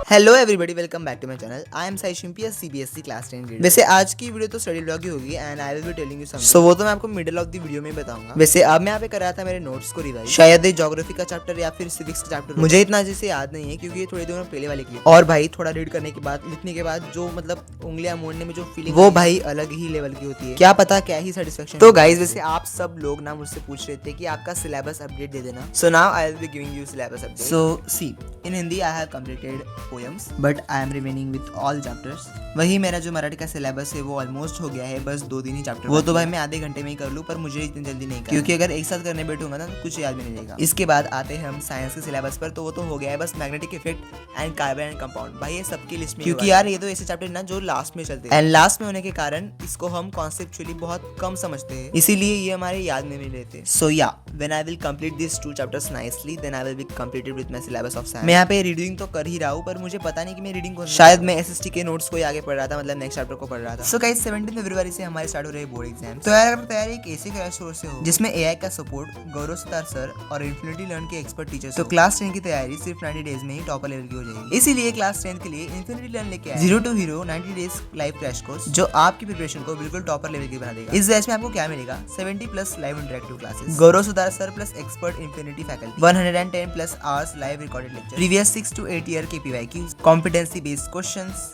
Hello everybody, welcome back to my channel. I am Sai Shimpi, CBSE class 10 grade. वैसे आज की video तो study blog ही होगी and I will be telling you something. So वो तो मैं आपको मिडिल ऑफ द वीडियो में बताऊंगा। वैसे अब मैं यहाँ पे कर रहा था मेरे नोट्स को रिवाइज, शायद ज्योग्राफी का चैप्टर या फिर सिविक्स का चैप्टर, मुझे इतना अच्छे से याद नहीं है क्योंकि ये थोड़े दिनों पहले वाले क्लिप। और भाई थोड़ा रीड करने के बाद, लिखने के बाद जो मतलब उंगलियां मोड़ने में जो फीलिंग, वो भाई अलग ही लेवल की होती है। क्या पता क्या ही सेटिस्फेक्शन। तो गाइस वैसे आप सब लोग ना मुझसे पूछ रहे थे कि आपका सिलेबस अपडेट दे देना। So now I will be giving you syllabus update. So see, in Hindi I have completed poems but I am remaining with all chapters. वही मेरा जो मराठी का सिलेबस है वो ऑलमोस्ट हो गया है, बस 2 दिन ही चैप्टर। वो तो भाई मैं आधे घंटे में ही कर लूँ, पर मुझे इतनी जल्दी नहीं करना, क्योंकि अगर एक साथ करने बैठूंगा ना तो कुछ याद भी नहीं रहेगा। इसके बाद आते हैं हम साइंस के सिलेबस पर, तो वो तो हो गया है बस magnetic effect and carbon and compound. भाई ये सबकी लिस्ट में, क्योंकि यार ये तो ऐसे चैप्टर ना जो लास्ट में चलते हैं एंड लास्ट में होने के कारण इसको हम कॉन्सेप्चुअली बहुत कम समझते हैं, इसीलिए ये हमारे याद में नहीं रहते। सो या when I will complete this 2 chapters nicely then I will be completed with my syllabus of science. मैं यहाँ पे रीडिंग तो कर ही रहा हूँ, पर मुझे पता नहीं कि मैं रीडिंग कौन, शायद मैं एसएसटी के नोट्स को आगे पढ़ रहा था, मतलब नेक्स्ट चैप्टर को पढ़ रहा था। सो गाइस 17 फरवरी से हमारे स्टार्ट हो रहे हैं बोर्ड एग्जाम। तो यार अगर तैयारी एक ऐसे क्रैश कोर्स से हो जिसमें एआई का सपोर्ट, गौरव सितार सर और इन्फिनिटी लर्न के एक्सपर्ट टीचर्स, तो क्लास 10 की तैयारी सिर्फ 90 डेज में ही टॉपर लेवल की हो जाएगी। इसीलिए क्लास 10 के लिए इन्फिनिटी लर्न लेके आए 0 to Hero 90 days live crash course, जो आपकी प्रिपरेशन को बिल्कुल टॉपर लेवल की बना देगा। इस बैच में आपको क्या मिलेगा? 70+ live interactive classes, Gaurav Sitar sir plus expert infinity faculty, 110+ hours live recorded lecture, previous 6 to 8 year के PYQs, competency based questions,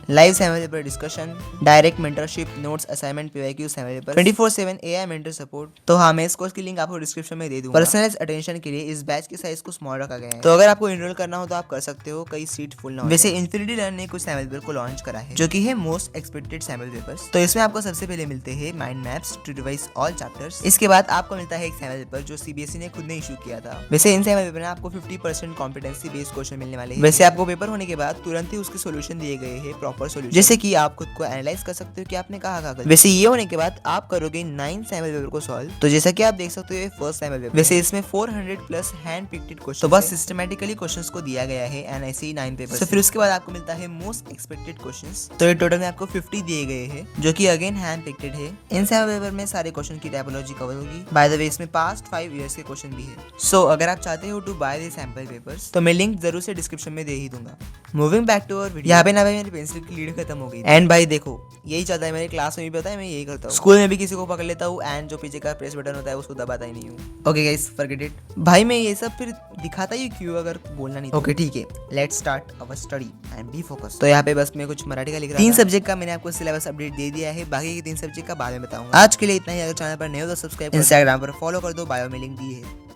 live sample paper discussion, direct mentorship, notes, assignment, PYQ, sample paper, 24/7 AI mentor support. तो हाँ, मैं इस course की link आपको description में दे दूंगा। Personalised attention के लिए इस बैच के साइज को स्मॉल रखा गया है, तो अगर आपको एनरोल करना हो तो आप कर सकते हो, कई सीट फुल ना हो। वैसे इन्फिनिटी लर्न ने कुछ सैम्पल पेपर को लॉन्च करा है जो कि है मोस्ट एक्सपेक्टेड सैम्पल पेपर्स। तो इसमें आपको सबसे पहले मिलते हैं mind maps to revise all chapters. इसके बाद आपको मिलता है एक सैम्पल पेपर जो सीबीएसई ने खुद ने इशू किया था। वैसे इन सैम्पल पेपर में आपको 50% कॉम्पिटेंसी बेस्ड क्वेश्चन मिलने वाले हैं। वैसे आपको पेपर होने के बाद तुरंत ही उसके सोल्यूशन दिए गए हैं, प्रॉपर सोल्यूशन, जैसे कि आप खुद को एनालाइज कर सकते हो कि आपने कहा गलत। वैसे ये होने के बाद आप करोगे 9 सैम्पल पेपर को सॉल्व। तो जैसा कि आप देख सकते हो ये फर्स्ट सैम्पल पेपर, वैसे इसमें 400+ हैंड पिक्ड क्वेश्चन, तो बस सिस्टमैटिकली क्वेश्चंस को दिया गया है एंड ऐसे ही 9 पेपर। तो फिर उसके बाद आपको मिलता है मोस्ट एक्सपेक्टेड क्वेश्चंस, तो ये टोटल में आपको 50 दिए गए हैं जो कि अगेन हैंड पिक्ड है। इन सैम्पल पेपर में सारे क्वेश्चन की टाइपोलॉजी कवर होगी। बाय द वे इसमें पास्ट 5 ईयर्स के क्वेश्चन भी है। सो अगर आप चाहते हो to buy the sample papers तो मैं लिंक जरूर से डिस्क्रिप्शन में दे ही दूंगा। Moving back to our video, यहाँ पे ना भाई मेरी पेंसिल की लीड खत्म हो गई एंड भाई देखो यही चलता है, मेरे क्लास में भी पता है, मैं यही करता हूँ। स्कूल में भी किसी को पकड़ लेता हूँ एंड जो पीछे का प्रेस बटन होता है उसको दबाता ही नहीं हूँ। Okay guys, forget it. भाई मैं ये सब फिर दिखाता ही क्यों अगर बोलना नहीं। ओके ठीक है, let's start our study and B focus. तो यहाँ पे बस मैं कुछ मराठी का लिख रहा हूँ। 3 सब्जेक्ट का मैंने आपको सिलेबस अपडेट दे दिया है, बाकी के 3 सब्जेक्ट का बाद में बताऊंगा। आज के लिए इतना ही। अगर चैनल पर नए हो तो सब्सक्राइब, इंस्टाग्राम पर फॉलो कर दो, बायो में लिंक दी है।